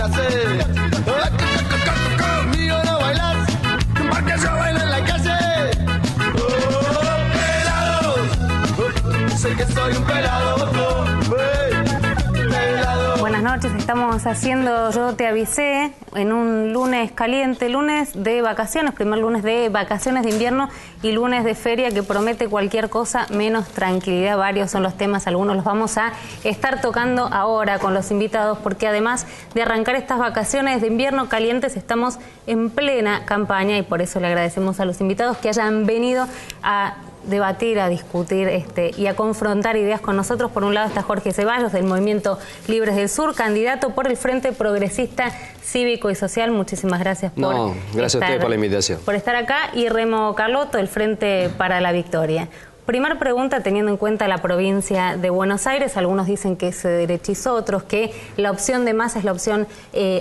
clase. Conmigo no bailas, porque yo bailo en la calle. Pelados, sé que soy un pelado. Buenas noches, estamos haciendo Yo Te Avisé en un lunes caliente, lunes de vacaciones, primer lunes de vacaciones de invierno y lunes de feria que promete cualquier cosa menos tranquilidad. Varios son los temas, algunos los vamos a estar tocando ahora con los invitados, porque además de arrancar estas vacaciones de invierno calientes, estamos en plena campaña y por eso le agradecemos a los invitados que hayan venido a debatir, a discutir y a confrontar ideas con nosotros. Por un lado está Jorge Ceballos del Movimiento Libres del Sur, candidato por el Frente Progresista Cívico y Social. Muchísimas gracias por gracias a ustedes por la invitación. Por estar acá. Y Remo Carlotto del Frente para la Victoria. Primer pregunta, teniendo en cuenta la provincia de Buenos Aires, algunos dicen que se derechizó, otros que la opción de Massa es la opción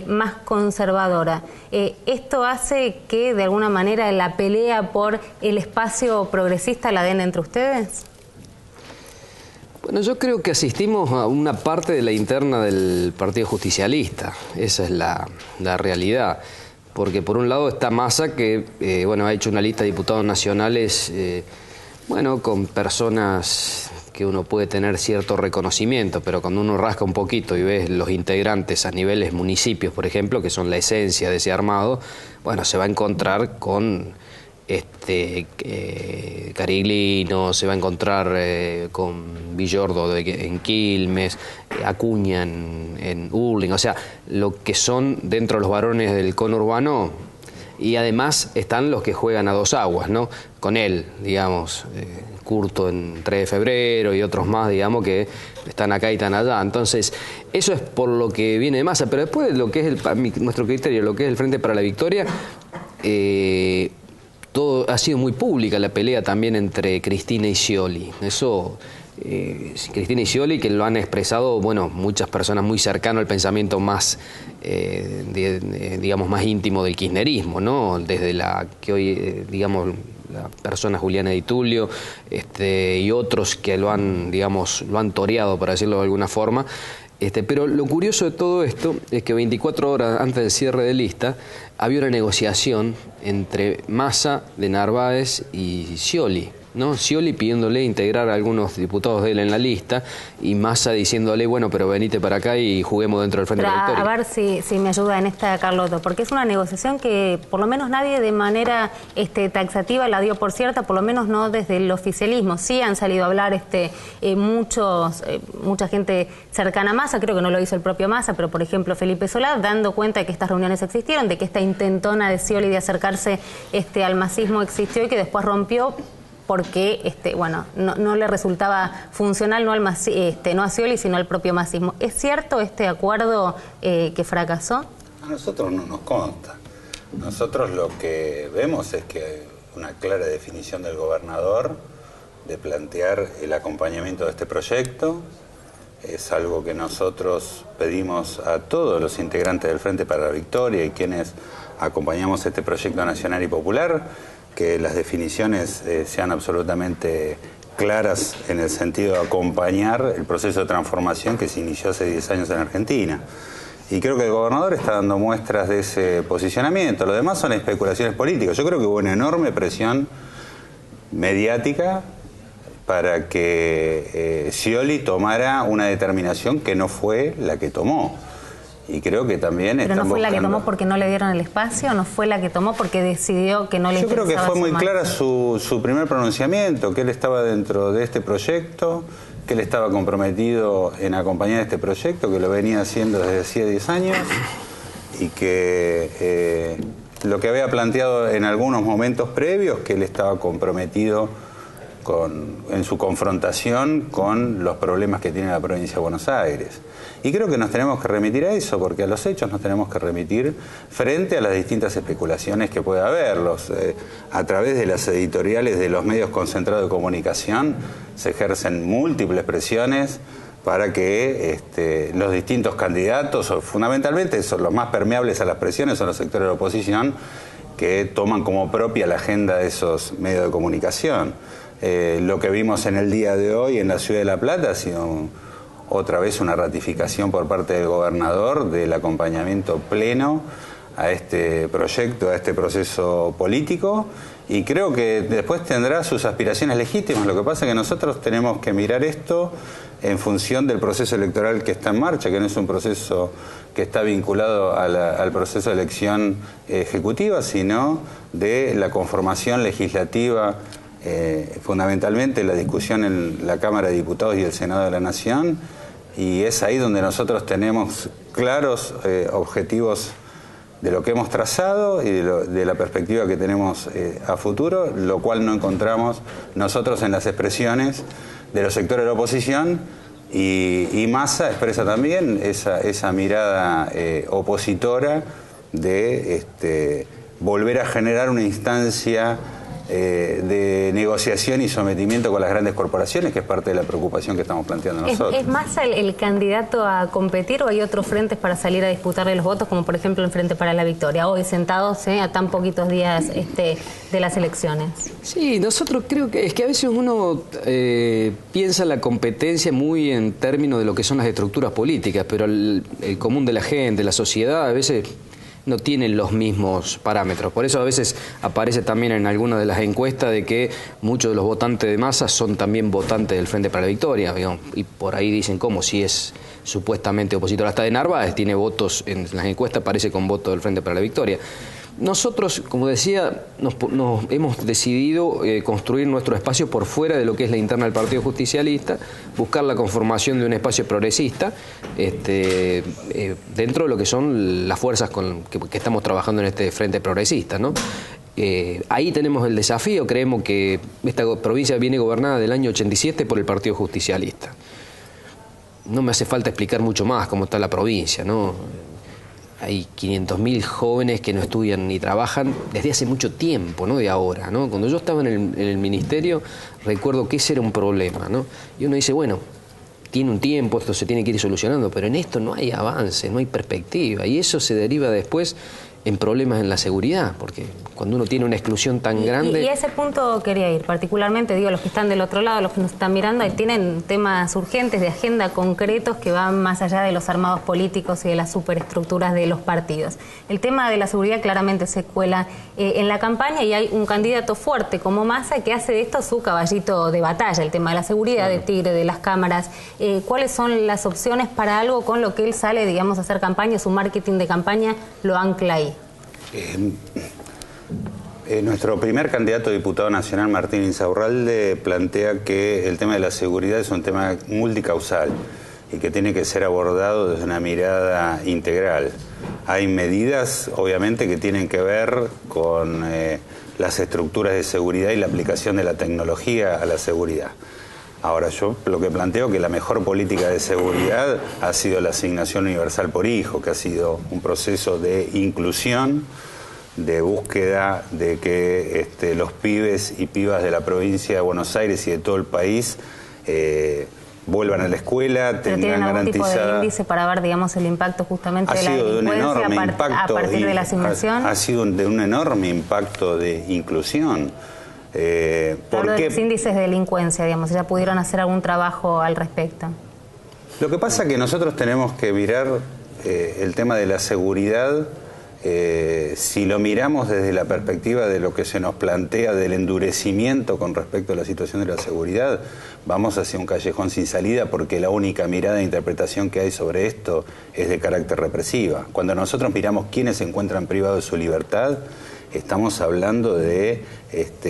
más conservadora. ¿Esto hace que de alguna manera la pelea por el espacio progresista la den entre ustedes? Bueno, yo creo que asistimos a una parte de la interna del Partido Justicialista, esa es la realidad. Porque por un lado está Massa que ha hecho una lista de diputados nacionales con personas que uno puede tener cierto reconocimiento, pero cuando uno rasca un poquito y ves los integrantes a niveles municipios, por ejemplo, que son la esencia de ese armado, se va a encontrar con Cariglino, se va a encontrar con Villordo en Quilmes, Acuña en Hurlingham, o sea, lo que son dentro de los varones del conurbano. Y además están los que juegan a dos aguas, ¿no? Con él, digamos, Curto en 3 de febrero y otros más, digamos, que están acá y están allá. Entonces, eso es por lo que viene de Massa. Pero después de lo que es nuestro criterio, lo que es el Frente para la Victoria, todo ha sido muy pública la pelea también entre Cristina y Scioli. Eso, Cristina y Scioli, que lo han expresado, muchas personas muy cercanas al pensamiento más, más íntimo del kirchnerismo, ¿no? Desde la que hoy, la persona Juliana Di Tulio, y otros que lo han toreado, por decirlo de alguna forma. Pero lo curioso de todo esto es que 24 horas antes del cierre de lista había una negociación entre Massa de Narváez y Scioli, ¿no? Scioli pidiéndole integrar a algunos diputados de él en la lista y Massa diciéndole, pero venite para acá y juguemos dentro del Frente de la Victoria. A ver si me ayuda en esta, Carlotto, porque es una negociación que por lo menos nadie de manera taxativa la dio por cierta, por lo menos no desde el oficialismo. Sí han salido a hablar mucha gente cercana a Massa, creo que no lo hizo el propio Massa, pero por ejemplo Felipe Solá, dando cuenta de que estas reuniones existieron, de que esta intentona de Scioli de acercarse al masismo existió y que después rompió porque no le resultaba funcional no a Scioli, sino al propio masismo. ¿Es cierto este acuerdo que fracasó? A nosotros no nos consta. Nosotros lo que vemos es que una clara definición del gobernador de plantear el acompañamiento de este proyecto. Es algo que nosotros pedimos a todos los integrantes del Frente para la Victoria y quienes acompañamos este proyecto nacional y popular, que las definiciones sean absolutamente claras en el sentido de acompañar el proceso de transformación que se inició hace 10 años en Argentina. Y creo que el gobernador está dando muestras de ese posicionamiento. Lo demás son especulaciones políticas. Yo creo que hubo una enorme presión mediática para que Scioli tomara una determinación que no fue la que tomó. Y creo que también ¿Pero no fue la que tomó porque no le dieron el espacio? ¿No fue la que tomó porque decidió que no le interesaba? Yo creo que fue muy sumar? clara su primer pronunciamiento, que él estaba dentro de este proyecto, que él estaba comprometido en acompañar este proyecto, que lo venía haciendo desde hacía 10 años y que lo que había planteado en algunos momentos previos, que él estaba comprometido en su confrontación con los problemas que tiene la provincia de Buenos Aires. Y creo que nos tenemos que remitir a eso, porque a los hechos nos tenemos que remitir frente a las distintas especulaciones que puede haber. A través de las editoriales de los medios concentrados de comunicación se ejercen múltiples presiones para que los distintos candidatos, o fundamentalmente son los más permeables a las presiones, son los sectores de la oposición, que toman como propia la agenda de esos medios de comunicación. Lo que vimos en el día de hoy en la ciudad de La Plata ha sido otra vez una ratificación por parte del gobernador del acompañamiento pleno a este proyecto, a este proceso político, y creo que después tendrá sus aspiraciones legítimas. Lo que pasa es que nosotros tenemos que mirar esto en función del proceso electoral que está en marcha, que no es un proceso que está vinculado al proceso de elección ejecutiva, sino de la conformación legislativa, fundamentalmente la discusión en la Cámara de Diputados y el Senado de la Nación, y es ahí donde nosotros tenemos claros objetivos de lo que hemos trazado y de la perspectiva que tenemos a futuro, lo cual no encontramos nosotros en las expresiones de los sectores de la oposición, y Massa expresa también esa mirada opositora de volver a generar una instancia de negociación y sometimiento con las grandes corporaciones, que es parte de la preocupación que estamos planteando nosotros. ¿Es Massa el candidato a competir o hay otros frentes para salir a disputarle los votos, como por ejemplo el Frente para la Victoria, hoy sentados a tan poquitos días de las elecciones? Sí, nosotros creo que es que a veces uno piensa la competencia muy en términos de lo que son las estructuras políticas, pero el común de la gente, la sociedad, a veces no tienen los mismos parámetros. Por eso a veces aparece también en algunas de las encuestas de que muchos de los votantes de Massa son también votantes del Frente para la Victoria, digamos, y por ahí dicen cómo si es supuestamente opositor. Hasta de Narváez tiene votos en las encuestas, aparece con voto del Frente para la Victoria. Nosotros, como decía, nos hemos decidido construir nuestro espacio por fuera de lo que es la interna del Partido Justicialista, buscar la conformación de un espacio progresista dentro de lo que son las fuerzas que estamos trabajando en este Frente Progresista, ¿no? Ahí tenemos el desafío. Creemos que esta provincia viene gobernada del año 87 por el Partido Justicialista. No me hace falta explicar mucho más cómo está la provincia, ¿no? Hay 500.000 jóvenes que no estudian ni trabajan desde hace mucho tiempo, no de ahora, ¿no? Cuando yo estaba en el ministerio, recuerdo que ese era un problema, ¿no? Y uno dice, bueno, tiene un tiempo, esto se tiene que ir solucionando, pero en esto no hay avance, no hay perspectiva, y eso se deriva después en problemas en la seguridad, porque cuando uno tiene una exclusión tan grande... Y a ese punto quería ir, particularmente, digo, los que están del otro lado, los que nos están mirando, ahí tienen temas urgentes de agenda concretos que van más allá de los armados políticos y de las superestructuras de los partidos. El tema de la seguridad claramente se cuela en la campaña, y hay un candidato fuerte como Massa que hace de esto su caballito de batalla, el tema de la seguridad, de Tigre, de las cámaras. ¿Cuáles son las opciones para algo con lo que él sale, digamos, a hacer campaña, su marketing de campaña lo ancla ahí? Nuestro primer candidato a diputado nacional, Martín Insaurralde, plantea que el tema de la seguridad es un tema multicausal y que tiene que ser abordado desde una mirada integral. Hay medidas, obviamente, que tienen que ver con las estructuras de seguridad y la aplicación de la tecnología a la seguridad. Ahora, yo lo que planteo es que la mejor política de seguridad ha sido la asignación universal por hijo, que ha sido un proceso de inclusión, de búsqueda de que los pibes y pibas de la provincia de Buenos Aires y de todo el país vuelvan a la escuela, tengan garantizada... ¿Pero tienen algún tipo de índice para ver, digamos, el impacto justamente de la delincuencia a partir de la asignación? Ha sido de un enorme impacto de inclusión. Hablo de los índices de delincuencia, digamos, ¿ya pudieron hacer algún trabajo al respecto? Lo que pasa es que nosotros tenemos que mirar el tema de la seguridad, si lo miramos desde la perspectiva de lo que se nos plantea del endurecimiento con respecto a la situación de la seguridad, vamos hacia un callejón sin salida, porque la única mirada de interpretación que hay sobre esto es de carácter represiva. Cuando nosotros miramos quiénes se encuentran privados de su libertad, estamos hablando de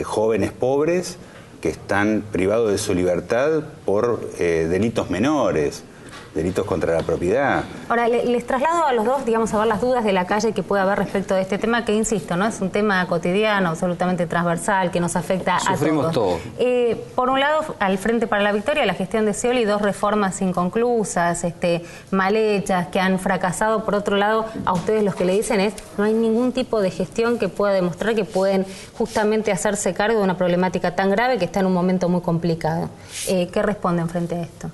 jóvenes pobres que están privados de su libertad por delitos menores, delitos contra la propiedad. Ahora, les traslado a los dos, digamos, a ver las dudas de la calle que puede haber respecto de este tema, que insisto, no es un tema cotidiano, absolutamente transversal, que nos afecta a todos. Sufrimos todo. Por un lado, al Frente para la Victoria, la gestión de Scioli, 2 reformas inconclusas, mal hechas, que han fracasado. Por otro lado, a ustedes los que le dicen es, no hay ningún tipo de gestión que pueda demostrar que pueden justamente hacerse cargo de una problemática tan grave que está en un momento muy complicado. ¿Qué responden frente a esto?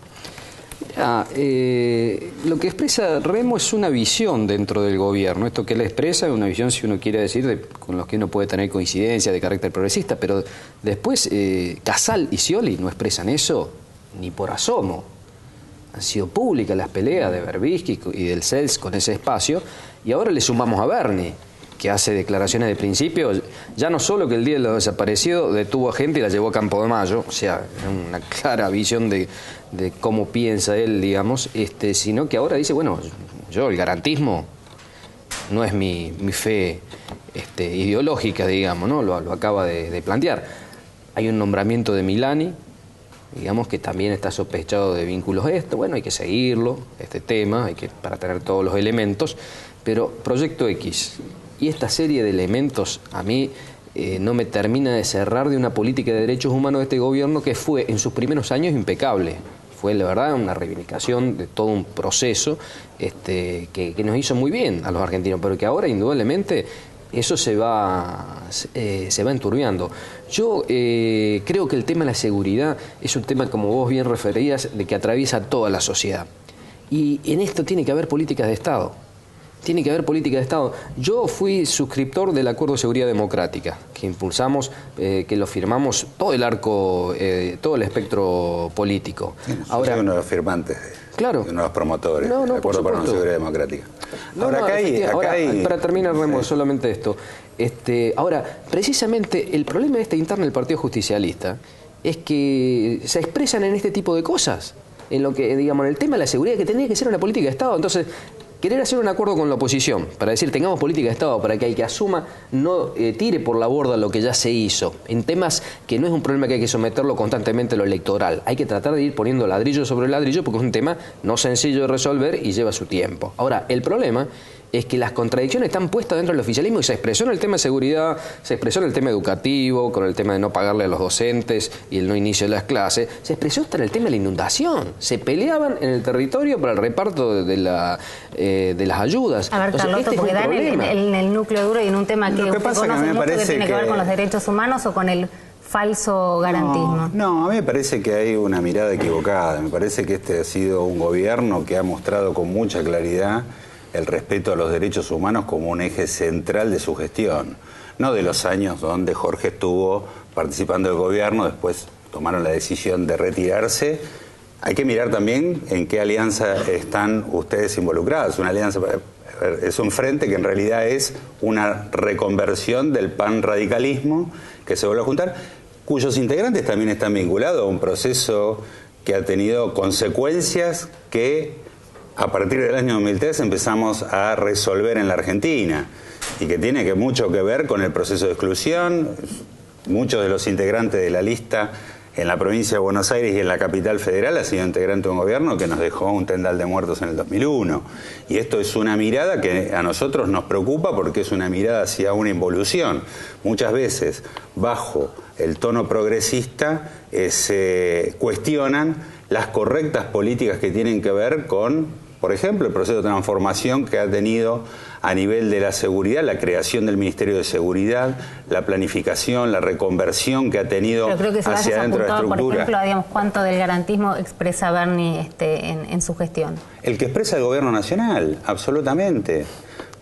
Lo que expresa Remo es una visión dentro del gobierno. Esto que él expresa es una visión, si uno quiere decir, con los que uno puede tener coincidencia de carácter progresista, pero después Casal y Scioli no expresan eso ni por asomo. han sido públicas las peleas de Berbisky y del CELS con ese espacio, y ahora le sumamos a Bernie, que hace declaraciones de principio, ya no solo que el día de los desaparecidos detuvo a gente y la llevó a Campo de Mayo, o sea, una clara visión de cómo piensa él, digamos, sino que ahora dice, bueno, yo el garantismo no es mi fe ideológica, digamos, ¿no? Lo acaba de plantear. Hay un nombramiento de Milani, digamos, que también está sospechado de vínculos a esto. Bueno, hay que seguirlo, este tema, para tener todos los elementos, pero Proyecto X y esta serie de elementos a mí no me termina de cerrar de una política de derechos humanos de este gobierno que fue en sus primeros años impecable. Fue, la verdad, una reivindicación de todo un proceso que nos hizo muy bien a los argentinos, pero que ahora, indudablemente, eso se va enturbiando. Yo creo que el tema de la seguridad es un tema, como vos bien referías, de que atraviesa toda la sociedad. Y en esto tiene que haber políticas de Estado. Tiene que haber política de Estado. Yo fui suscriptor del Acuerdo de Seguridad Democrática, que impulsamos, que lo firmamos todo el arco, todo el espectro político. Ahora, soy uno de los firmantes, claro, uno de los promotores del Acuerdo para una Seguridad Democrática. Para terminar, Remo, solamente esto. Ahora, precisamente el problema de esta interna del Partido Justicialista es que se expresan en este tipo de cosas. En lo que, digamos, en el tema de la seguridad, que tendría que ser una política de Estado. Entonces, querer hacer un acuerdo con la oposición para decir tengamos política de Estado para que el que asuma no tire por la borda lo que ya se hizo en temas que no es un problema que hay que someterlo constantemente a lo electoral, hay que tratar de ir poniendo ladrillo sobre ladrillo porque es un tema no sencillo de resolver y lleva su tiempo. Ahora, el problema es que las contradicciones están puestas dentro del oficialismo y se expresó en el tema de seguridad, se expresó en el tema educativo, con el tema de no pagarle a los docentes y el no inicio de las clases, se expresó hasta en el tema de la inundación, se peleaban en el territorio para el reparto de las ayudas. A ver, Carlotto, porque dan en el núcleo duro y en un tema que usted conoce mucho que tiene que ver con los derechos humanos o con el falso garantismo. No, a mí me parece que hay una mirada equivocada, me parece que este ha sido un gobierno que ha mostrado con mucha claridad el respeto a los derechos humanos como un eje central de su gestión, no de los años donde Jorge estuvo participando del gobierno, después tomaron la decisión de retirarse. Hay que mirar también en qué alianza están ustedes involucrados. Una alianza, es un frente que en realidad es una reconversión del panradicalismo que se vuelve a juntar, cuyos integrantes también están vinculados a un proceso que ha tenido consecuencias que a partir del año 2003 empezamos a resolver en la Argentina y que tiene mucho que ver con el proceso de exclusión. Muchos de los integrantes de la lista en la provincia de Buenos Aires y en la capital federal ha sido integrante de un gobierno que nos dejó un tendal de muertos en el 2001. Y esto es una mirada que a nosotros nos preocupa porque es una mirada hacia una involución. Muchas veces, bajo el tono progresista, se cuestionan las correctas políticas que tienen que ver con, por ejemplo, el proceso de transformación que ha tenido a nivel de la seguridad, la creación del Ministerio de Seguridad, la planificación, la reconversión que ha tenido hacia dentro de la estructura. Por ejemplo, digamos, ¿cuánto del garantismo expresa Bernie en su gestión? El que expresa el gobierno nacional, absolutamente.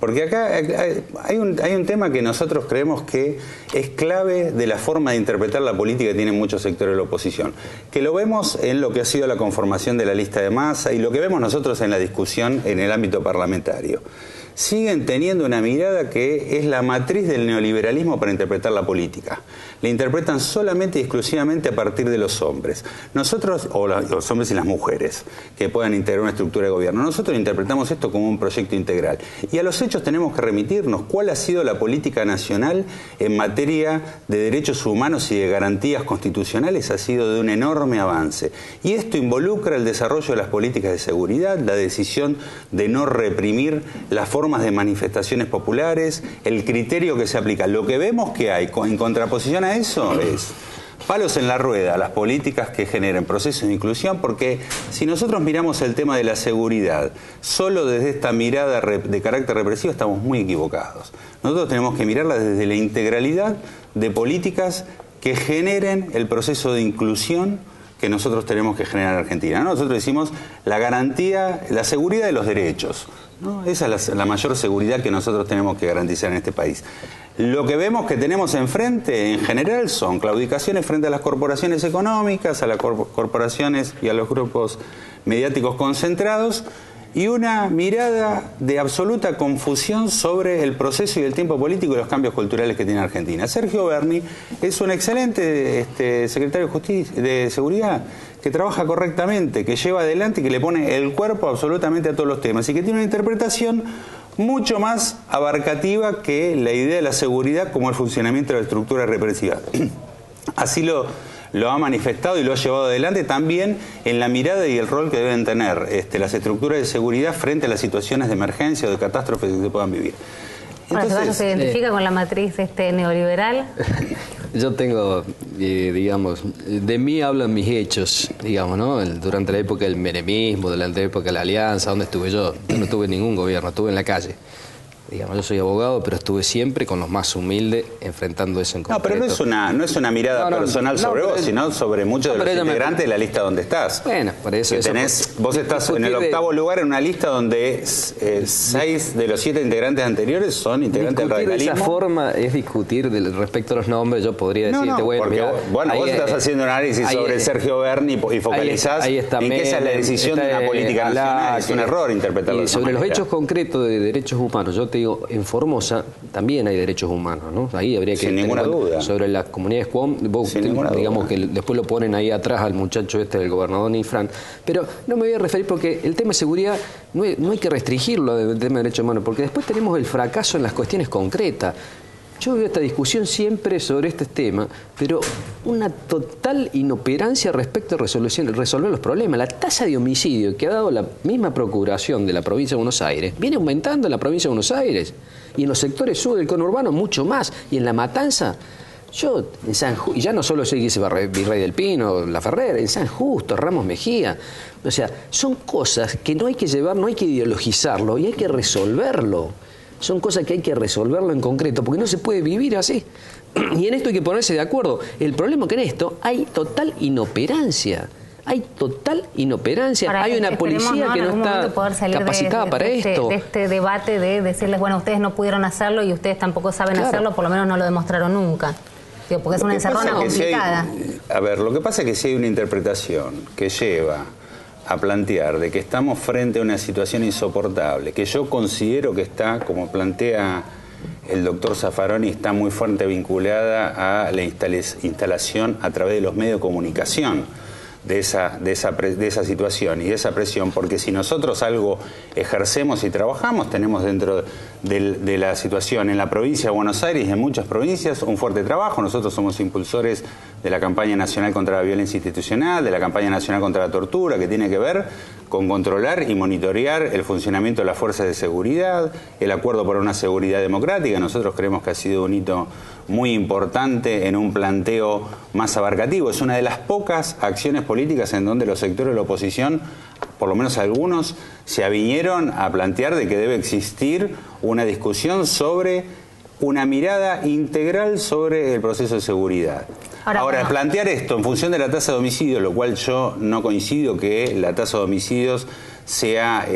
Porque acá hay un tema que nosotros creemos que es clave de la forma de interpretar la política que tienen muchos sectores de la oposición. Que lo vemos en lo que ha sido la conformación de la lista de masa y lo que vemos nosotros en la discusión en el ámbito parlamentario. Siguen teniendo una mirada que es la matriz del neoliberalismo para interpretar la política. La interpretan solamente y exclusivamente a partir de los hombres. Nosotros, o los hombres y las mujeres, que puedan integrar una estructura de gobierno. Nosotros interpretamos esto como un proyecto integral. Y a los hechos tenemos que remitirnos. ¿Cuál ha sido la política nacional en materia de derechos humanos y de garantías constitucionales? Ha sido de un enorme avance. Y esto involucra el desarrollo de las políticas de seguridad, la decisión de no reprimir las formas de manifestaciones populares, el criterio que se aplica. Lo que vemos que hay en contraposición a eso es palos en la rueda a las políticas que generen procesos de inclusión, porque si nosotros miramos el tema de la seguridad solo desde esta mirada de carácter represivo, estamos muy equivocados. Nosotros tenemos que mirarla desde la integralidad de políticas que generen el proceso de inclusión que nosotros tenemos que generar en Argentina. Nosotros decimos la garantía, la seguridad de los derechos. ¿no? Esa es la mayor seguridad que nosotros tenemos que garantizar en este país. Lo que vemos que tenemos enfrente, en general, son claudicaciones frente a las corporaciones económicas, a las corporaciones y a los grupos mediáticos concentrados, y una mirada de absoluta confusión sobre el proceso y el tiempo político y los cambios culturales que tiene Argentina. Sergio Berni es un excelente secretario de Seguridad, que trabaja correctamente, que lleva adelante y que le pone el cuerpo absolutamente a todos los temas, y que tiene una interpretación mucho más abarcativa que la idea de la seguridad como el funcionamiento de la estructura represiva. Así lo ha manifestado y lo ha llevado adelante también en la mirada y el rol que deben tener las estructuras de seguridad frente a las situaciones de emergencia o de catástrofes que se puedan vivir. Entonces, ¿se identifica con la matriz neoliberal? Yo tengo, digamos, de mí hablan mis hechos, digamos, ¿no? Durante la época del menemismo, durante la época de la Alianza, ¿dónde estuve yo? Yo no tuve ningún gobierno, estuve en la calle. Digamos, yo soy abogado, pero estuve siempre con los más humildes enfrentando eso en concreto. No, pero no es una mirada personal sobre vos, sino sobre muchos de los integrantes de la lista donde estás. Bueno, por eso... Vos estás en el 8º lugar en una lista donde 6 de los 7 integrantes anteriores son integrantes del radicalismo. De esa forma es discutir respecto a los nombres. Yo podría decirte, vos estás haciendo un análisis sobre Sergio Berni y focalizás en que esa es la decisión de una política nacional. Es un error interpretarlo. Y sobre los hechos concretos de derechos humanos, yo te digo, en Formosa también hay derechos humanos, ¿no? Ahí habría que... Sin ninguna duda. Sobre las comunidades QOM, digamos que después lo ponen ahí atrás al muchacho del gobernador Nifran. Pero no me voy a referir porque el tema de seguridad no hay que restringirlo del tema de derechos humanos, porque después tenemos el fracaso en las cuestiones concretas. Yo veo esta discusión siempre sobre este tema, pero una total inoperancia respecto a resolver los problemas. La tasa de homicidio que ha dado la misma procuración de la provincia de Buenos Aires viene aumentando en la provincia de Buenos Aires, y en los sectores sur del conurbano mucho más, y en La Matanza. Yo, en San Justo, y ya no solo soy Virrey del Pino, La Ferrer, en San Justo, Ramos Mejía. O sea, son cosas que no hay que llevar, no hay que ideologizarlo, y hay que resolverlo. Son cosas que hay que resolverlo en concreto, porque no se puede vivir así. Y en esto hay que ponerse de acuerdo. El problema es que en esto hay total inoperancia. Hay total inoperancia. Hay una policía que no está capacitada para esto. De este debate de decirles, bueno, ustedes no pudieron hacerlo y ustedes tampoco saben hacerlo, por lo menos no lo demostraron nunca. Digo, porque es una encerrona complicada. Lo que pasa es que si hay una interpretación que lleva a plantear de que estamos frente a una situación insoportable, que yo considero que está, como plantea el doctor Zaffaroni, está muy fuerte vinculada a la instalación a través de los medios de comunicación de esa situación y de esa presión, porque si nosotros algo ejercemos y trabajamos, tenemos dentro de la situación en la provincia de Buenos Aires y en muchas provincias un fuerte trabajo. Nosotros somos impulsores de la campaña nacional contra la violencia institucional, de la campaña nacional contra la tortura, que tiene que ver con controlar y monitorear el funcionamiento de las fuerzas de seguridad, el acuerdo por una seguridad democrática. Nosotros creemos que ha sido un hito muy importante en un planteo más abarcativo. Es una de las pocas acciones políticas en donde los sectores de la oposición, por lo menos algunos, se avinieron a plantear de que debe existir una discusión sobre una mirada integral sobre el proceso de seguridad. Ahora, plantear esto en función de la tasa de homicidios, lo cual yo no coincido que la tasa de homicidios sea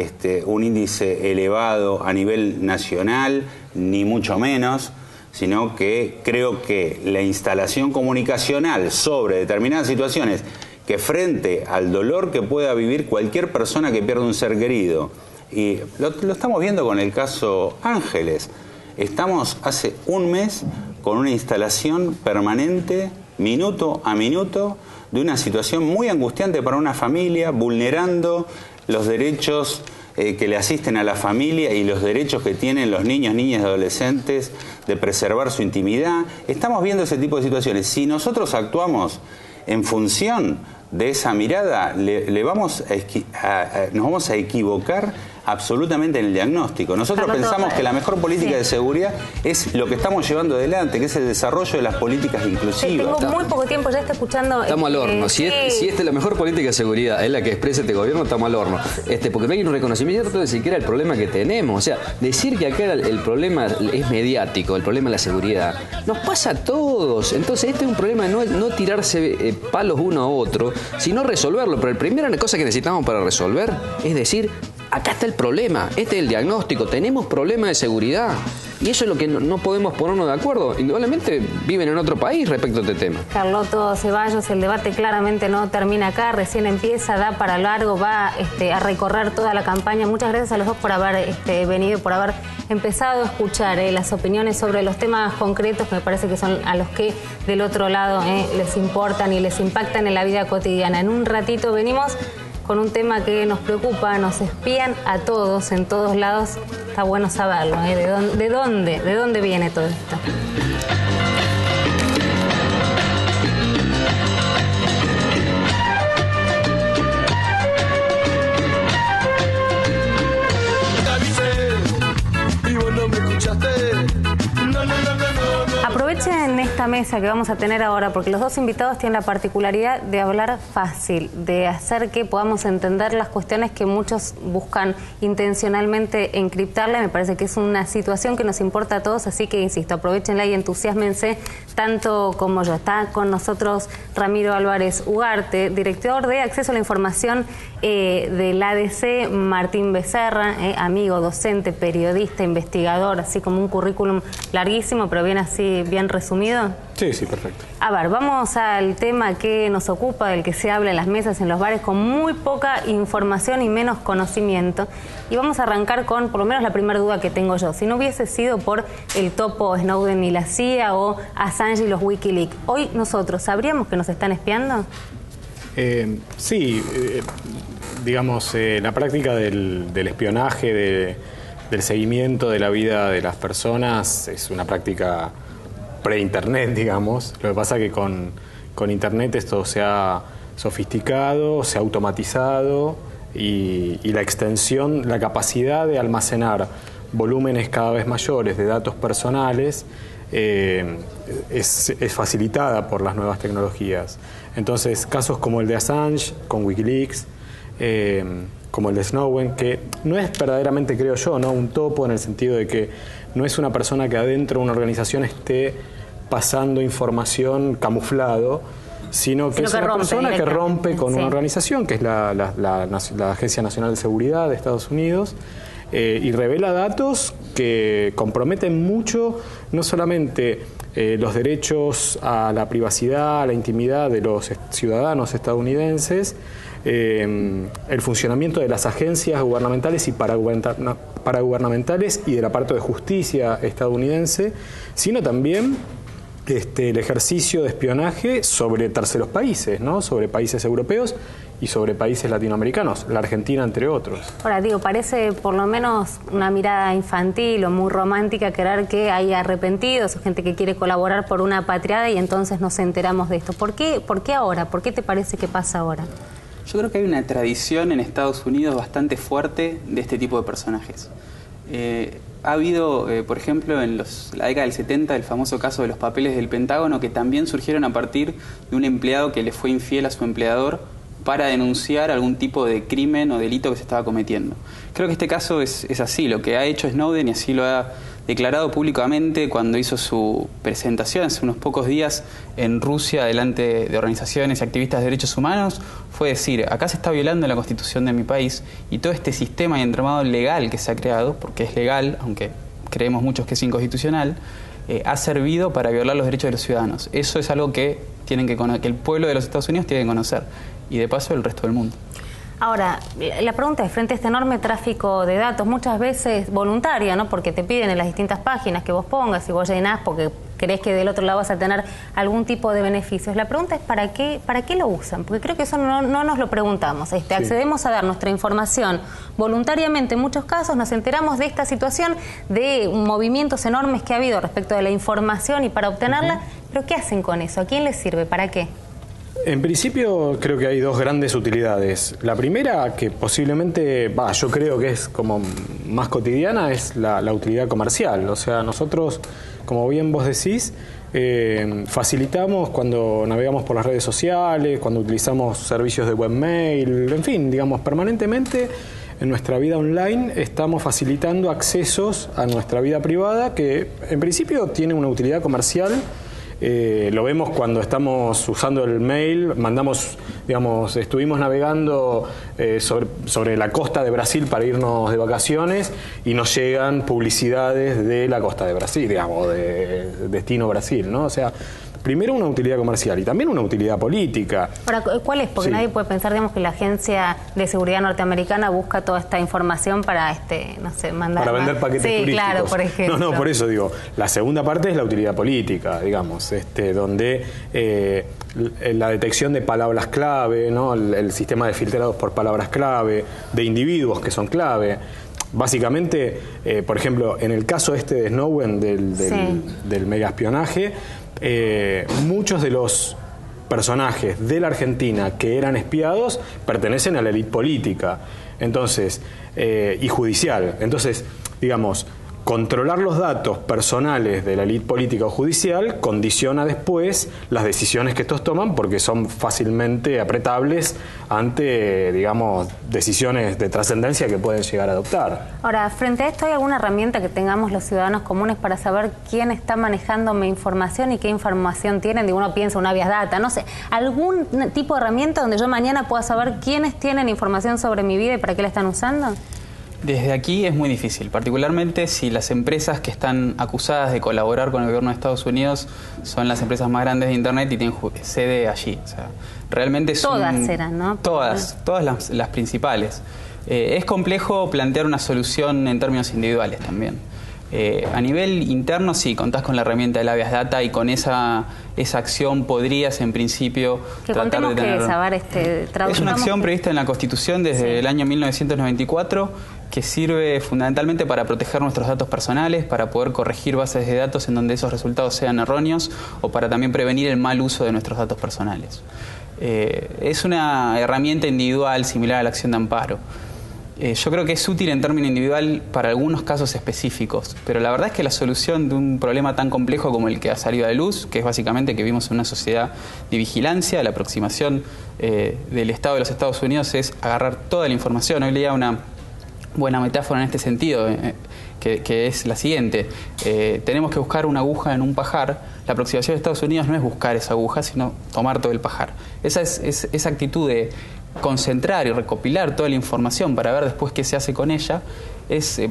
un índice elevado a nivel nacional, ni mucho menos, sino que creo que la instalación comunicacional sobre determinadas situaciones que frente al dolor que pueda vivir cualquier persona que pierda un ser querido, y lo estamos viendo con el caso Ángeles, estamos hace un mes con una instalación permanente, minuto a minuto, de una situación muy angustiante para una familia, vulnerando los derechos que le asisten a la familia y los derechos que tienen los niños, niñas y adolescentes de preservar su intimidad. Estamos viendo ese tipo de situaciones. Si nosotros actuamos en función de esa mirada, nos vamos a equivocar absolutamente en el diagnóstico. Nosotros pensamos que la mejor política de seguridad es lo que estamos llevando adelante, que es el desarrollo de las políticas inclusivas. Tengo muy poco tiempo, ya está escuchando... Estamos al horno. Si esta es la mejor política de seguridad, es la que expresa este gobierno, estamos al horno. Porque no hay un reconocimiento de siquiera el problema que tenemos. O sea, decir que acá el problema es mediático, el problema de la seguridad, nos pasa a todos. Entonces este es un problema de no tirarse palos uno a otro, sino resolverlo. Pero la primera cosa que necesitamos para resolver es decir, acá está el problema, este es el diagnóstico, tenemos problemas de seguridad. Y eso es lo que no podemos ponernos de acuerdo. Indudablemente viven en otro país respecto a este tema. Carloto Ceballos, el debate claramente no termina acá, recién empieza, da para largo, va a recorrer toda la campaña. Muchas gracias a los dos por haber venido, por haber empezado a escuchar las opiniones sobre los temas concretos que me parece que son a los que del otro lado les importan y les impactan en la vida cotidiana. En un ratito venimos con un tema que nos preocupa, nos espían a todos, en todos lados. Está bueno saberlo, ¿De dónde viene todo esto? Te avisé y vos no me escuchaste. Aprovechen esta mesa que vamos a tener ahora, porque los dos invitados tienen la particularidad de hablar fácil, de hacer que podamos entender las cuestiones que muchos buscan intencionalmente encriptarle. Me parece que es una situación que nos importa a todos, así que insisto, aprovechenla y entusiásmense tanto como yo. Está con nosotros Ramiro Álvarez Ugarte, director de Acceso a la Información del ADC, Martín Becerra, amigo, docente, periodista, investigador, así como un currículum larguísimo, pero bien así, bien resumido. Sí, perfecto. A ver, vamos al tema que nos ocupa, del que se habla en las mesas, en los bares, con muy poca información y menos conocimiento. Y vamos a arrancar con, por lo menos, la primera duda que tengo yo. Si no hubiese sido por el topo Snowden y la CIA o Assange y los Wikileaks, ¿hoy nosotros sabríamos que nos están espiando? Sí, digamos, la práctica del espionaje, del seguimiento de la vida de las personas es una práctica pre-internet, digamos. Lo que pasa es que con internet esto se ha sofisticado, se ha automatizado y la extensión, la capacidad de almacenar volúmenes cada vez mayores de datos personales es facilitada por las nuevas tecnologías. Entonces, casos como el de Assange con Wikileaks, como el de Snowden, que no es verdaderamente, creo yo, ¿no?, un topo, en el sentido de que no es una persona que adentro de una organización esté pasando información camuflado, sino que es una persona que rompe con una organización, que es la Agencia Nacional de Seguridad de Estados Unidos, y revela datos que comprometen mucho, no solamente los derechos a la privacidad, a la intimidad de los ciudadanos estadounidenses, el funcionamiento de las agencias gubernamentales y paragubernamentales y del aparato de justicia estadounidense, sino también el ejercicio de espionaje sobre terceros países, ¿no?, sobre países europeos y sobre países latinoamericanos, la Argentina entre otros. Ahora, digo, parece por lo menos una mirada infantil o muy romántica creer que hay arrepentidos o gente que quiere colaborar por una patriada y entonces nos enteramos de esto. ¿Por qué ahora? ¿Por qué te parece que pasa ahora? Yo creo que hay una tradición en Estados Unidos bastante fuerte de este tipo de personajes. Ha habido, por ejemplo, en la década del 70, el famoso caso de los papeles del Pentágono, que también surgieron a partir de un empleado que le fue infiel a su empleador para denunciar algún tipo de crimen o delito que se estaba cometiendo. Creo que este caso es así, lo que ha hecho Snowden, y así lo ha declarado públicamente cuando hizo su presentación hace unos pocos días en Rusia delante de organizaciones y activistas de derechos humanos, fue decir, acá se está violando la Constitución de mi país y todo este sistema y entramado legal que se ha creado, porque es legal, aunque creemos muchos que es inconstitucional, ha servido para violar los derechos de los ciudadanos. Eso es algo que el pueblo de los Estados Unidos tiene que conocer, y de paso el resto del mundo. Ahora, la pregunta es, frente a este enorme tráfico de datos, muchas veces voluntaria, ¿no?, porque te piden en las distintas páginas que vos pongas y vos llenás porque crees que del otro lado vas a tener algún tipo de beneficios. La pregunta es, ¿para qué lo usan? Porque creo que eso no nos lo preguntamos. Accedemos a dar nuestra información voluntariamente. En muchos casos nos enteramos de esta situación, de movimientos enormes que ha habido respecto de la información y para obtenerla. ¿Pero qué hacen con eso? ¿A quién les sirve? ¿Para qué? En principio creo que hay dos grandes utilidades. La primera, que posiblemente, yo creo que es como más cotidiana, es la utilidad comercial. O sea, nosotros, como bien vos decís, facilitamos cuando navegamos por las redes sociales, cuando utilizamos servicios de webmail, en fin, digamos, permanentemente en nuestra vida online estamos facilitando accesos a nuestra vida privada que en principio tiene una utilidad comercial lo vemos cuando estamos usando el mail, estuvimos navegando sobre la costa de Brasil para irnos de vacaciones y nos llegan publicidades de la costa de Brasil, de destino Brasil, ¿no? O sea, primero una utilidad comercial y también una utilidad política. Ahora, ¿cuál es? Porque nadie puede pensar, que la Agencia de Seguridad Norteamericana busca toda esta información para, mandar... Para vender paquetes turísticos. Sí, claro, por ejemplo. No, por eso digo, la segunda parte es la utilidad política, donde la detección de palabras clave, ¿no? El sistema de filtrados por palabras clave, de individuos que son clave. Básicamente, por ejemplo, en el caso de Snowden, del megaespionaje, muchos de los personajes de la Argentina que eran espiados pertenecen a la élite política, entonces, y judicial. Entonces, controlar los datos personales de la élite política o judicial condiciona después las decisiones que estos toman, porque son fácilmente apretables ante, decisiones de trascendencia que pueden llegar a adoptar. Ahora, frente a esto, ¿hay alguna herramienta que tengamos los ciudadanos comunes para saber quién está manejando mi información y qué información tienen? Uno piensa una Habeas Data, no sé, algún tipo de herramienta donde yo mañana pueda saber quiénes tienen información sobre mi vida y para qué la están usando. Desde aquí es muy difícil, particularmente si las empresas que están acusadas de colaborar con el gobierno de Estados Unidos son las empresas más grandes de Internet y tienen sede allí. O sea, realmente todas serán, ¿no? Todas las principales. Es complejo plantear una solución en términos individuales también. A nivel interno sí, contás con la herramienta del Habeas Data y con esa acción podrías en principio tratar de tener... Es una acción prevista en la Constitución desde el año 1994 que sirve fundamentalmente para proteger nuestros datos personales, para poder corregir bases de datos en donde esos resultados sean erróneos o para también prevenir el mal uso de nuestros datos personales. Es una herramienta individual similar a la acción de amparo. Yo creo que es útil en término individual para algunos casos específicos, pero la verdad es que la solución de un problema tan complejo como el que ha salido a la luz, que es básicamente que vivimos en una sociedad de vigilancia, la aproximación del Estado de los Estados Unidos es agarrar toda la información. Hoy leía una buena metáfora en este sentido, que es la siguiente. Tenemos que buscar una aguja en un pajar. La aproximación de Estados Unidos no es buscar esa aguja, sino tomar todo el pajar. Esa actitud de concentrar y recopilar toda la información para ver después qué se hace con ella,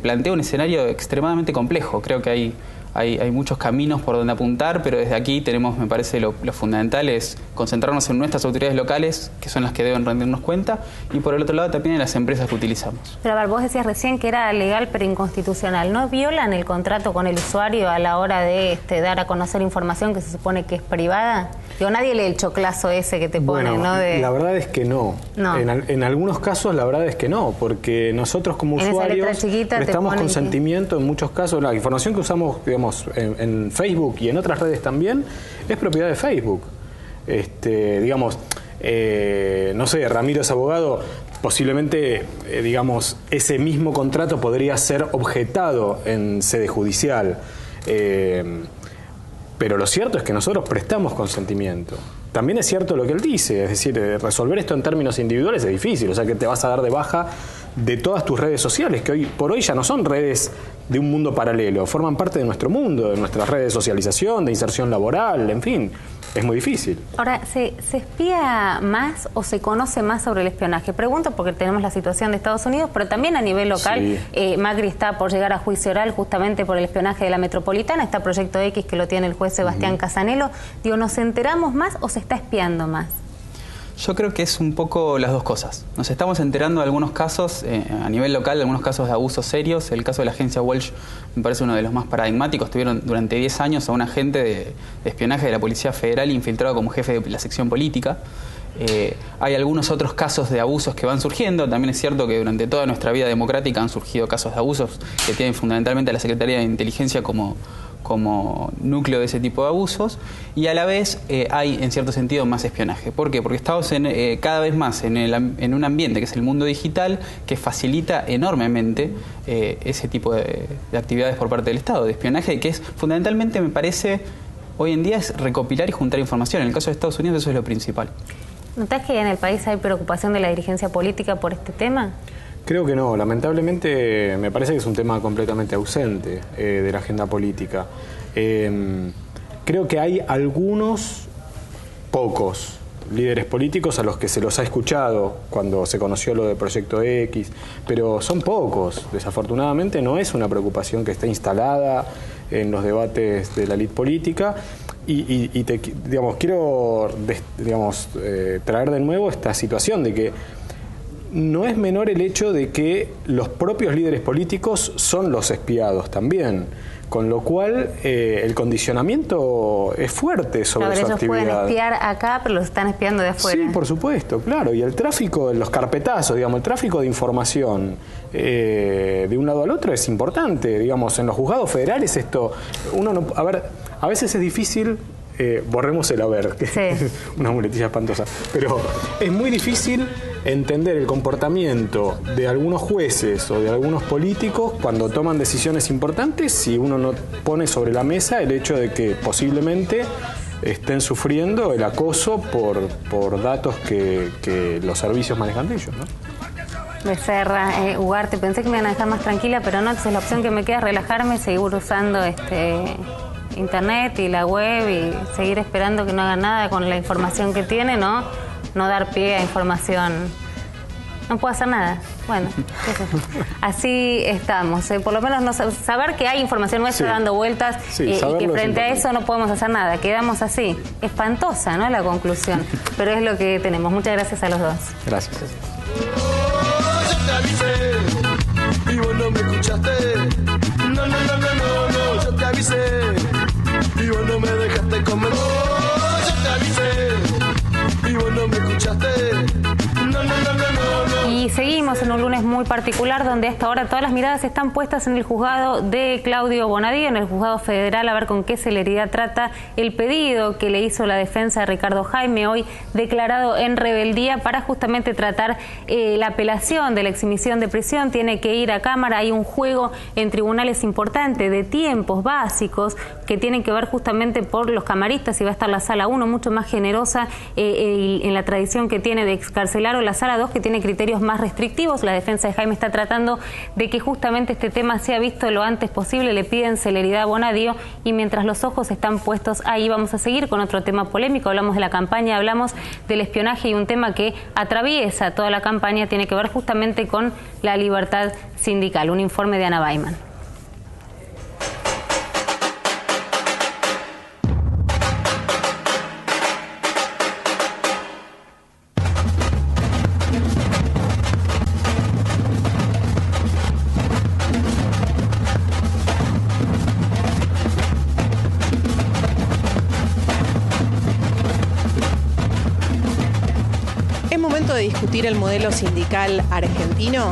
plantea un escenario extremadamente complejo. Creo que hay muchos caminos por donde apuntar, pero desde aquí tenemos, me parece, lo fundamental es concentrarnos en nuestras autoridades locales, que son las que deben rendirnos cuenta, y por el otro lado también en las empresas que utilizamos. Pero a ver, vos decías recién que era legal pero inconstitucional. ¿No violan el contrato con el usuario a la hora de dar a conocer información que se supone que es privada? Nadie lee el choclazo ese que te ponen, ¿no? La verdad es que no. En algunos casos la verdad es que no, porque nosotros como usuarios prestamos consentimiento en muchos casos. La información que usamos, en Facebook y en otras redes también, es propiedad de Facebook. No sé, Ramiro es abogado, posiblemente, ese mismo contrato podría ser objetado en sede judicial. Pero lo cierto es que nosotros prestamos consentimiento. También es cierto lo que él dice, es decir, resolver esto en términos individuales es difícil, o sea que te vas a dar de baja de todas tus redes sociales, que hoy por hoy ya no son redes de un mundo paralelo, forman parte de nuestro mundo, de nuestras redes de socialización, de inserción laboral, en fin, es muy difícil. Ahora, ¿se espía más o se conoce más sobre el espionaje? Pregunto porque tenemos la situación de Estados Unidos, pero también a nivel local, sí. Macri está por llegar a juicio oral justamente por el espionaje de la Metropolitana, está Proyecto X que lo tiene el juez Sebastián Casanelo. ¿Nos enteramos más o se está espiando más? Yo creo que es un poco las dos cosas. Nos estamos enterando de algunos casos, a nivel local, de algunos casos de abusos serios. El caso de la agencia Walsh me parece uno de los más paradigmáticos. Tuvieron durante 10 años a un agente de espionaje de la Policía Federal infiltrado como jefe de la sección política. Hay algunos otros casos de abusos que van surgiendo. También es cierto que durante toda nuestra vida democrática han surgido casos de abusos que tienen fundamentalmente a la Secretaría de Inteligencia como núcleo de ese tipo de abusos, y a la vez hay en cierto sentido más espionaje. ¿Por qué? Porque estamos cada vez más en un ambiente que es el mundo digital, que facilita enormemente ese tipo de actividades por parte del Estado, de espionaje, que es fundamentalmente, me parece, hoy en día es recopilar y juntar información. En el caso de Estados Unidos eso es lo principal. ¿Notás que en el país hay preocupación de la dirigencia política por este tema? Creo que no, lamentablemente me parece que es un tema completamente ausente de la agenda política. creo que hay algunos, pocos, líderes políticos a los que se los ha escuchado cuando se conoció lo del Proyecto X, pero son pocos. Desafortunadamente no es una preocupación que esté instalada en los debates de la élite política. Quiero traer de nuevo esta situación de que no es menor el hecho de que los propios líderes políticos son los espiados también, con lo cual el condicionamiento es fuerte sobre su actividad. Ellos pueden espiar acá, pero los están espiando de afuera. Sí, por supuesto, claro. Y el tráfico, los carpetazos, el tráfico de información de un lado al otro es importante. En los juzgados federales esto, a veces es difícil. Borremos el haber, que sí. Es una muletilla espantosa, pero es muy difícil entender el comportamiento de algunos jueces o de algunos políticos cuando toman decisiones importantes si uno no pone sobre la mesa el hecho de que posiblemente estén sufriendo el acoso por datos que los servicios manejan de ellos, ¿no? Becerra, Ugarte, pensé que me iban a dejar más tranquila, pero no, entonces la opción que me queda es relajarme, seguir usando internet y la web y seguir esperando que no hagan nada con la información que tiene, no dar pie a información. No puedo hacer nada. Bueno, qué sé yo. Así estamos. Por lo menos saber que hay información nuestra dando vueltas y que frente a eso no podemos hacer nada. Quedamos así. Espantosa, ¿no? La conclusión. Pero es lo que tenemos. Muchas gracias a los dos. Gracias. Yo te avisé y vos no me escuchaste. No, yo te avisé y vos no me dejaste comer. Yo te avisé y vos no me escuchaste. No. Y seguimos en un lunes muy particular donde hasta ahora todas las miradas están puestas en el juzgado de Claudio Bonadío, en el juzgado federal, a ver con qué celeridad trata el pedido que le hizo la defensa de Ricardo Jaime, hoy declarado en rebeldía, para justamente tratar la apelación de la exhibición de prisión. Tiene que ir a Cámara, hay un juego en tribunales importante de tiempos básicos que tienen que ver justamente por los camaristas, y va a estar la sala 1 mucho más generosa en la tradición que tiene de excarcelar, o la sala 2 que tiene criterios más restrictivos. La defensa de Jaime está tratando de que justamente este tema sea visto lo antes posible, le piden celeridad a Bonadío, y mientras los ojos están puestos ahí vamos a seguir con otro tema polémico. Hablamos de la campaña, hablamos del espionaje, y un tema que atraviesa toda la campaña tiene que ver justamente con la libertad sindical. Un informe de Ana Baiman. De discutir el modelo sindical argentino,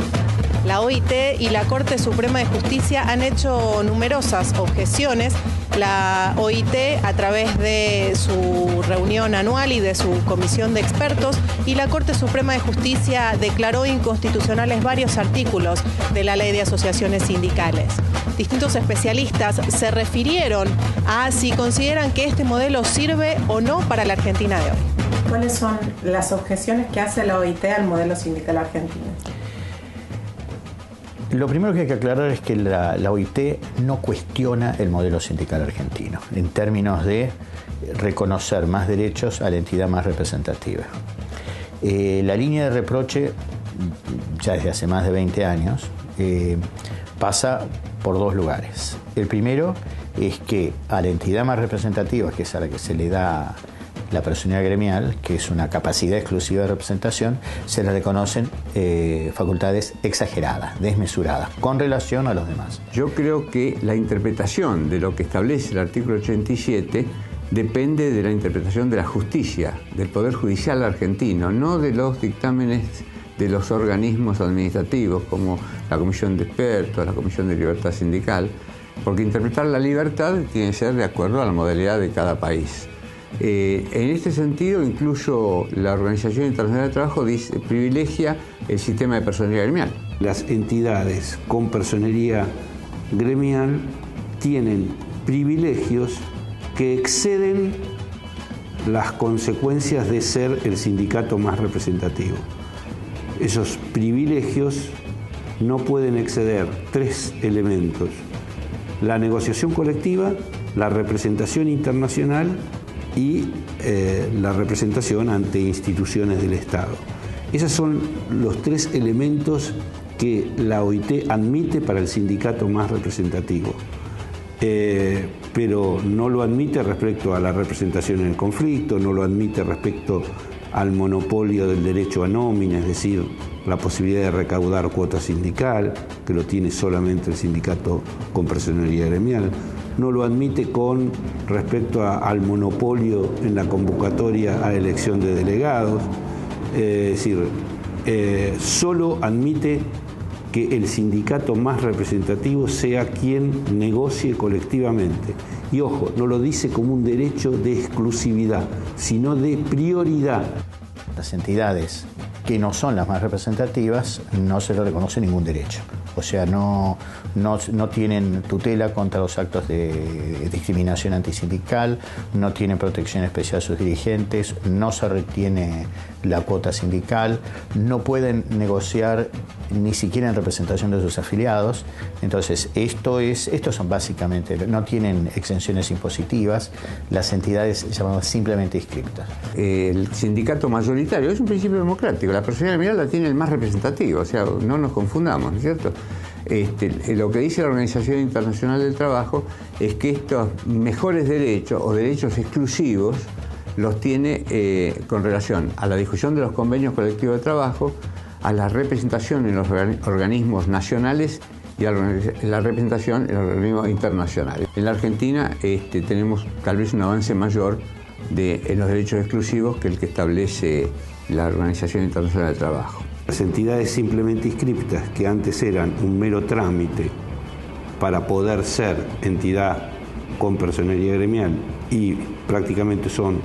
la OIT y la Corte Suprema de Justicia han hecho numerosas objeciones. La OIT, a través de su reunión anual y de su comisión de expertos, y la Corte Suprema de Justicia declaró inconstitucionales varios artículos de la Ley de Asociaciones Sindicales. Distintos especialistas se refirieron a si consideran que este modelo sirve o no para la Argentina de hoy. ¿Cuáles son las objeciones que hace la OIT al modelo sindical argentino? Lo primero que hay que aclarar es que la OIT no cuestiona el modelo sindical argentino en términos de reconocer más derechos a la entidad más representativa. La línea de reproche, ya desde hace más de 20 años, pasa por dos lugares. El primero es que a la entidad más representativa, que es a la que se le da la personalidad gremial, que es una capacidad exclusiva de representación, se le reconocen facultades exageradas, desmesuradas, con relación a los demás. Yo creo que la interpretación de lo que establece el artículo 87 depende de la interpretación de la justicia, del Poder Judicial argentino, no de los dictámenes de los organismos administrativos como la Comisión de Expertos, la Comisión de Libertad Sindical, porque interpretar la libertad tiene que ser de acuerdo a la modalidad de cada país. En este sentido, incluso la Organización Internacional del Trabajo privilegia el sistema de personería gremial. Las entidades con personería gremial tienen privilegios que exceden las consecuencias de ser el sindicato más representativo. Esos privilegios no pueden exceder tres elementos: la negociación colectiva, la representación internacional y la representación ante instituciones del Estado. Esos son los tres elementos que la OIT admite para el sindicato más representativo. Pero no lo admite respecto a la representación en el conflicto, no lo admite respecto al monopolio del derecho a nómina, es decir, la posibilidad de recaudar cuota sindical, que lo tiene solamente el sindicato con personería gremial. No lo admite con respecto al monopolio en la convocatoria a elección de delegados. Es decir, solo admite que el sindicato más representativo sea quien negocie colectivamente. Y ojo, no lo dice como un derecho de exclusividad, sino de prioridad. Las entidades que no son las más representativas no se le reconoce ningún derecho. O sea, no tienen tutela contra los actos de discriminación antisindical, no tienen protección especial a sus dirigentes, no se retiene la cuota sindical, no pueden negociar ni siquiera en representación de sus afiliados. Entonces, estos son básicamente, no tienen exenciones impositivas, las entidades llamadas simplemente inscriptas. El sindicato mayoritario es un principio democrático, la personalidad gremial la tiene el más representativo, o sea, no nos confundamos, ¿no es cierto? Lo que dice la Organización Internacional del Trabajo es que estos mejores derechos o derechos exclusivos los tiene con relación a la discusión de los convenios colectivos de trabajo, a la representación en los organismos nacionales y a la representación en los organismos internacionales. En la Argentina tenemos tal vez un avance mayor en los derechos exclusivos que el que establece la Organización Internacional del Trabajo. Las entidades simplemente inscriptas, que antes eran un mero trámite para poder ser entidad con personería gremial y prácticamente son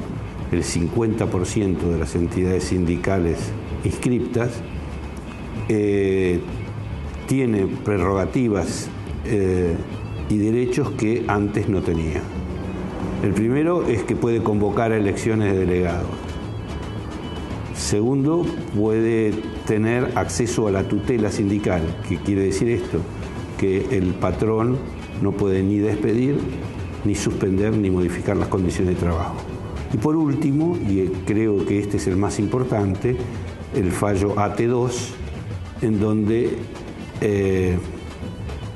el 50% de las entidades sindicales inscriptas, tiene prerrogativas y derechos que antes no tenía. El primero es que puede convocar a elecciones de delegados. Segundo, puede tener acceso a la tutela sindical. ¿Qué quiere decir esto? Que el patrón no puede ni despedir, ni suspender, ni modificar las condiciones de trabajo. Y por último, y creo que este es el más importante, el fallo AT2, en donde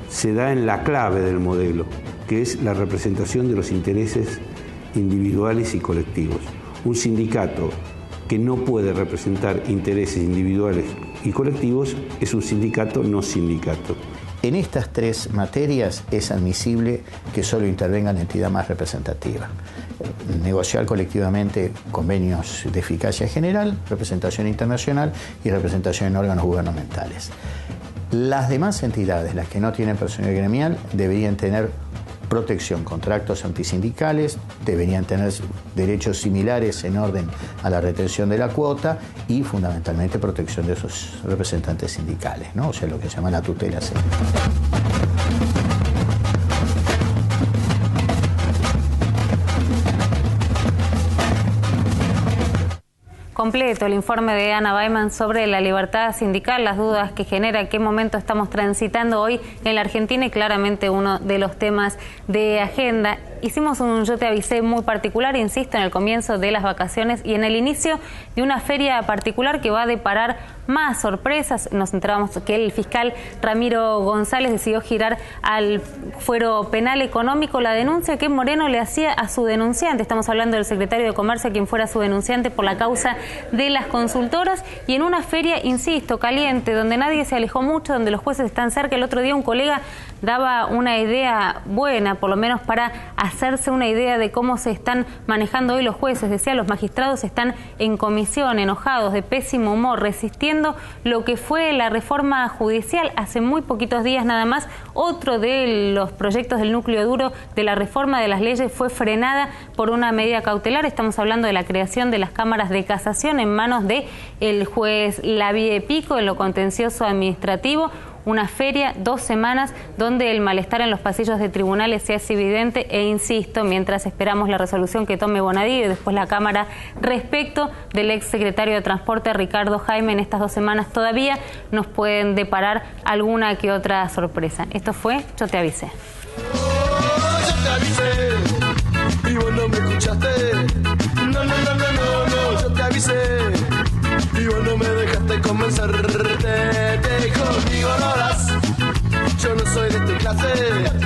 se da en la clave del modelo, que es la representación de los intereses individuales y colectivos. Un sindicato que no puede representar intereses individuales y colectivos es un sindicato no sindicato. En estas tres materias es admisible que solo intervenga la entidad más representativa. Negociar colectivamente convenios de eficacia general, representación internacional y representación en órganos gubernamentales. Las demás entidades, las que no tienen personal gremial, deberían tener protección contra actos antisindicales, deberían tener derechos similares en orden a la retención de la cuota y fundamentalmente protección de sus representantes sindicales, ¿no? O sea, lo que se llama la tutela sindical. Completo el informe de Ana Baiman sobre la libertad sindical, las dudas que genera, qué momento estamos transitando hoy en la Argentina y claramente uno de los temas de agenda. Hicimos un Yo Te Avisé muy particular, insisto, en el comienzo de las vacaciones y en el inicio de una feria particular que va a deparar más sorpresas. Nos enteramos que el fiscal Ramiro González decidió girar al fuero penal económico la denuncia que Moreno le hacía a su denunciante. Estamos hablando del secretario de Comercio, quien fuera su denunciante por la causa de las consultoras, y en una feria, insisto, caliente, donde nadie se alejó mucho, donde los jueces están cerca. El otro día un colega daba una idea buena, por lo menos para hacerse una idea de cómo se están manejando hoy los jueces. Decía, los magistrados están en comisión, enojados, de pésimo humor, resistiendo lo que fue la reforma judicial. Hace muy poquitos días nada más, otro de los proyectos del núcleo duro de la reforma de las leyes fue frenada por una medida cautelar. Estamos hablando de la creación de las cámaras de casación en manos de el juez Lavie Pico en lo contencioso administrativo. Una feria, 2 semanas, donde el malestar en los pasillos de tribunales se hace evidente e insisto, mientras esperamos la resolución que tome Bonadío y después la Cámara respecto del ex secretario de Transporte Ricardo Jaime, en estas 2 semanas todavía nos pueden deparar alguna que otra sorpresa. Esto fue Yo Te Avisé. Yo te avisé. escuchaste. No, yo te avisé y vos no me dejaste convencerte. Conmigo no la